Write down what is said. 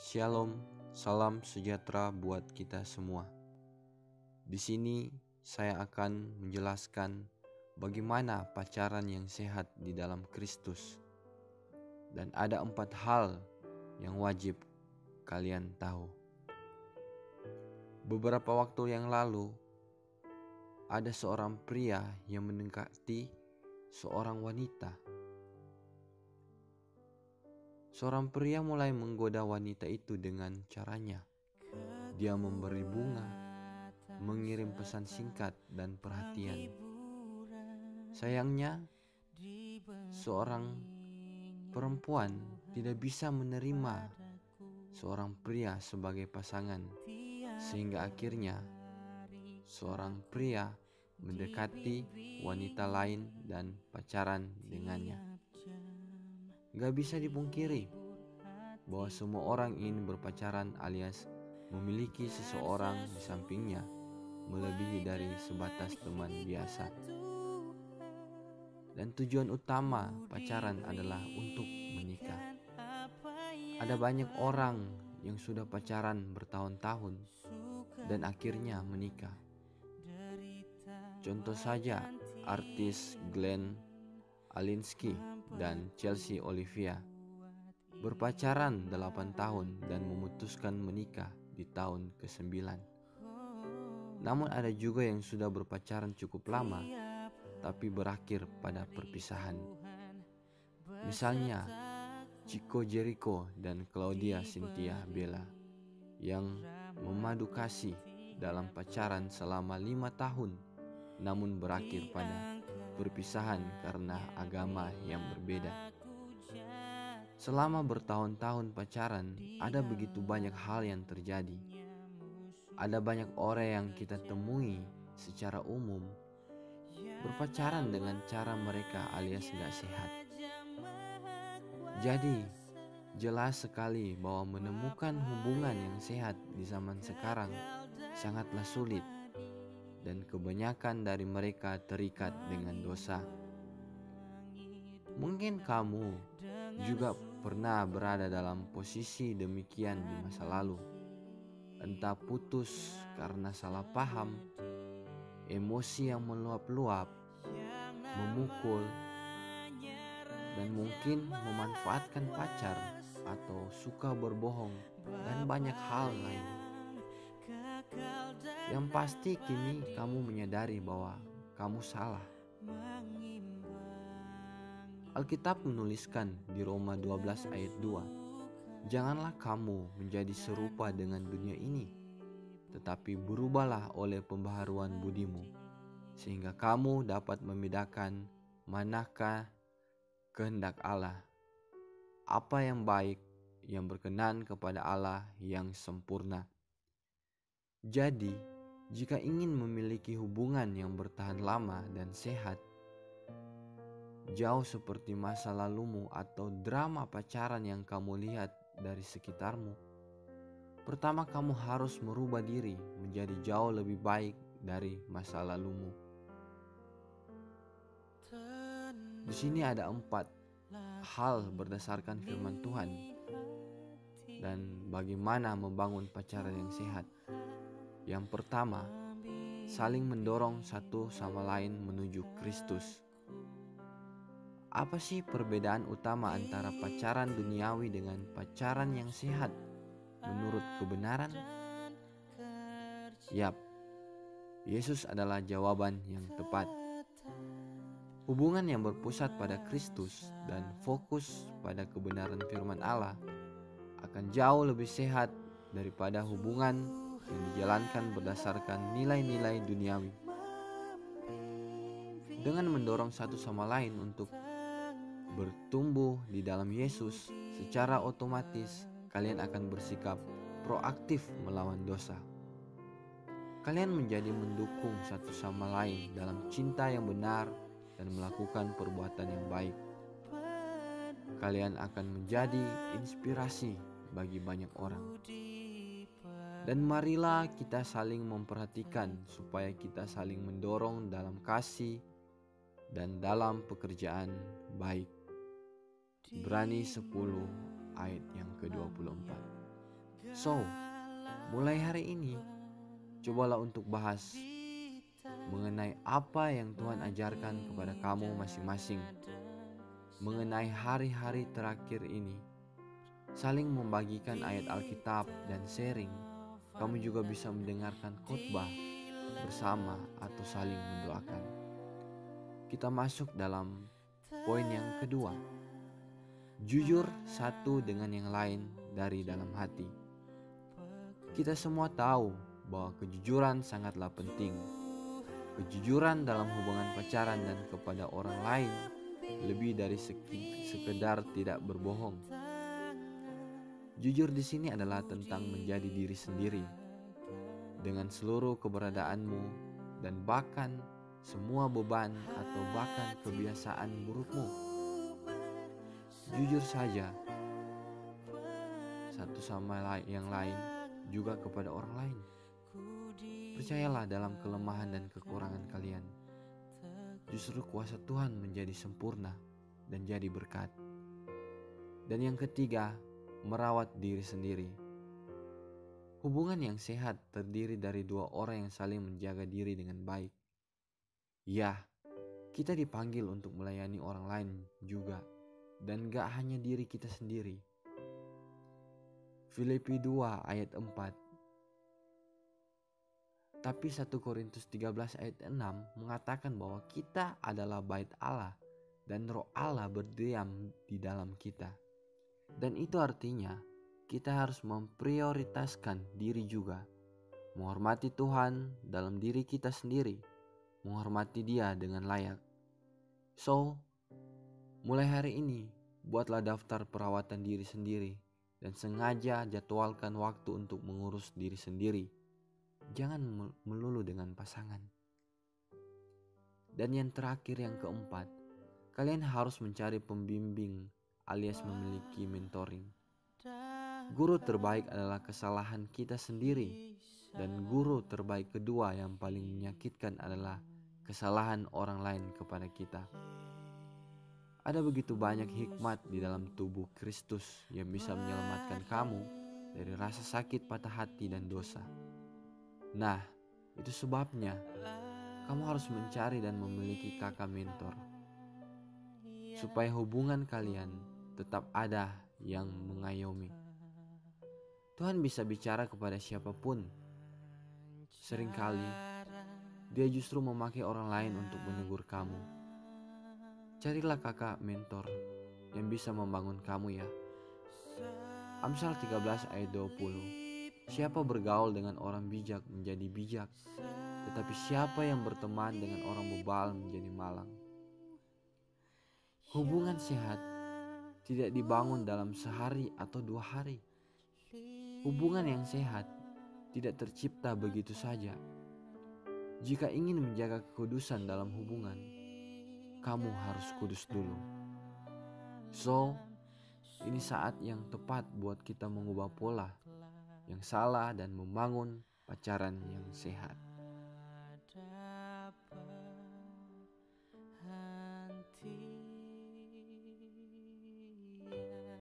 Shalom, salam sejahtera buat kita semua. Di sini saya akan menjelaskan bagaimana pacaran yang sehat di dalam Kristus. Dan ada 4 hal yang wajib kalian tahu. Beberapa waktu yang lalu, ada seorang pria yang mendekati seorang wanita. Seorang pria mulai menggoda wanita itu dengan caranya. Dia memberi bunga, mengirim pesan singkat dan perhatian. Sayangnya, seorang perempuan tidak bisa menerima seorang pria sebagai pasangan, sehingga akhirnya seorang pria mendekati wanita lain dan pacaran dengannya. Gak bisa dipungkiri bahwa semua orang ingin berpacaran alias memiliki seseorang di sampingnya melebihi dari sebatas teman biasa. Dan tujuan utama pacaran adalah untuk menikah. Ada banyak orang yang sudah pacaran bertahun-tahun dan akhirnya menikah. Contoh saja artis Glenn Alinsky dan Chelsea Olivia berpacaran 8 tahun dan memutuskan menikah di tahun ke-9. Namun ada juga yang sudah berpacaran cukup lama tapi berakhir pada perpisahan. Misalnya Chico Jericho dan Claudia Cynthia Bella yang memadu kasih dalam pacaran selama 5 tahun namun berakhir pada perpisahan karena agama yang berbeda. Selama bertahun-tahun pacaran, ada begitu banyak hal yang terjadi. Ada banyak orang yang kita temui secara umum berpacaran dengan cara mereka alias gak sehat. Jadi, jelas sekali bahwa menemukan hubungan yang sehat di zaman sekarang sangatlah sulit. Dan kebanyakan dari mereka terikat dengan dosa. Mungkin kamu juga pernah berada dalam posisi demikian di masa lalu. Entah putus karena salah paham, emosi yang meluap-luap, memukul, dan mungkin memanfaatkan pacar atau suka berbohong dan banyak hal lain. Yang pasti kini kamu menyadari bahwa kamu salah. Alkitab menuliskan di Roma 12 ayat 2, janganlah kamu menjadi serupa dengan dunia ini, tetapi berubahlah oleh pembaharuan budimu, sehingga kamu dapat membedakan manakah kehendak Allah, apa yang baik, yang berkenan kepada Allah yang sempurna. Jadi, jika ingin memiliki hubungan yang bertahan lama dan sehat, jauh seperti masa lalumu atau drama pacaran yang kamu lihat dari sekitarmu, pertama kamu harus merubah diri menjadi jauh lebih baik dari masa lalumu. Di sini ada 4 hal berdasarkan firman Tuhan dan bagaimana membangun pacaran yang sehat. Yang pertama, saling mendorong satu sama lain menuju Kristus. Apa sih perbedaan utama antara pacaran duniawi dengan pacaran yang sehat menurut kebenaran? Yap, Yesus adalah jawaban yang tepat. Hubungan yang berpusat pada Kristus dan fokus pada kebenaran firman Allah akan jauh lebih sehat daripada hubungan yang dijalankan berdasarkan nilai-nilai duniawi. Dengan mendorong satu sama lain untuk bertumbuh di dalam Yesus, secara otomatis kalian akan bersikap proaktif melawan dosa. Kalian menjadi mendukung satu sama lain dalam cinta yang benar dan melakukan perbuatan yang baik. Kalian akan menjadi inspirasi bagi banyak orang. Dan marilah kita saling memperhatikan supaya kita saling mendorong dalam kasih dan dalam pekerjaan baik. Ibrani 10 ayat yang ke-24. So, mulai hari ini, cobalah untuk bahas mengenai apa yang Tuhan ajarkan kepada kamu masing-masing. Mengenai hari-hari terakhir ini, saling membagikan ayat Alkitab dan sharing. Kamu juga bisa mendengarkan khotbah bersama atau saling mendoakan. Kita masuk dalam poin yang kedua. Jujur satu dengan yang lain dari dalam hati. Kita semua tahu bahwa kejujuran sangatlah penting. Kejujuran dalam hubungan pacaran dan kepada orang lain lebih dari sekedar tidak berbohong. Jujur di sini adalah tentang menjadi diri sendiri dengan seluruh keberadaanmu dan bahkan semua beban atau bahkan kebiasaan burukmu. Jujur saja satu sama yang lain juga kepada orang lain. Percayalah dalam kelemahan dan kekurangan kalian. Justru kuasa Tuhan menjadi sempurna dan jadi berkat. Dan yang ketiga, merawat diri sendiri. Hubungan yang sehat terdiri dari dua orang yang saling menjaga diri dengan baik. Ya, kita dipanggil untuk melayani orang lain juga, dan gak hanya diri kita sendiri. Filipi 2 ayat 4. Tapi 1 Korintus 13 ayat 6 mengatakan bahwa kita adalah bait Allah dan roh Allah berdiam di dalam kita. Dan itu artinya kita harus memprioritaskan diri juga. Menghormati Tuhan dalam diri kita sendiri. Menghormati Dia dengan layak. So, mulai hari ini buatlah daftar perawatan diri sendiri dan sengaja jadwalkan waktu untuk mengurus diri sendiri. Jangan melulu dengan pasangan. Dan yang terakhir, yang keempat, kalian harus mencari pembimbing alias memiliki mentoring. Guru terbaik adalah kesalahan kita sendiri, dan guru terbaik kedua yang paling menyakitkan adalah kesalahan orang lain kepada kita. Ada begitu banyak hikmat di dalam tubuh Kristus yang bisa menyelamatkan kamu dari rasa sakit, patah hati, dan dosa. Nah, itu sebabnya kamu harus mencari dan memiliki kakak mentor, supaya hubungan kalian tetap ada yang mengayomi. Tuhan bisa bicara kepada siapapun. Seringkali Dia justru memakai orang lain untuk menegur kamu. Carilah kakak mentor yang bisa membangun kamu ya. Amsal 13 ayat 20. Siapa bergaul dengan orang bijak menjadi bijak, tetapi siapa yang berteman dengan orang bebal menjadi malang. Hubungan sehat tidak dibangun dalam sehari atau 2 hari. Hubungan yang sehat tidak tercipta begitu saja. Jika ingin menjaga kekudusan dalam hubungan, kamu harus kudus dulu. So, ini saat yang tepat buat kita mengubah pola yang salah dan membangun pacaran yang sehat.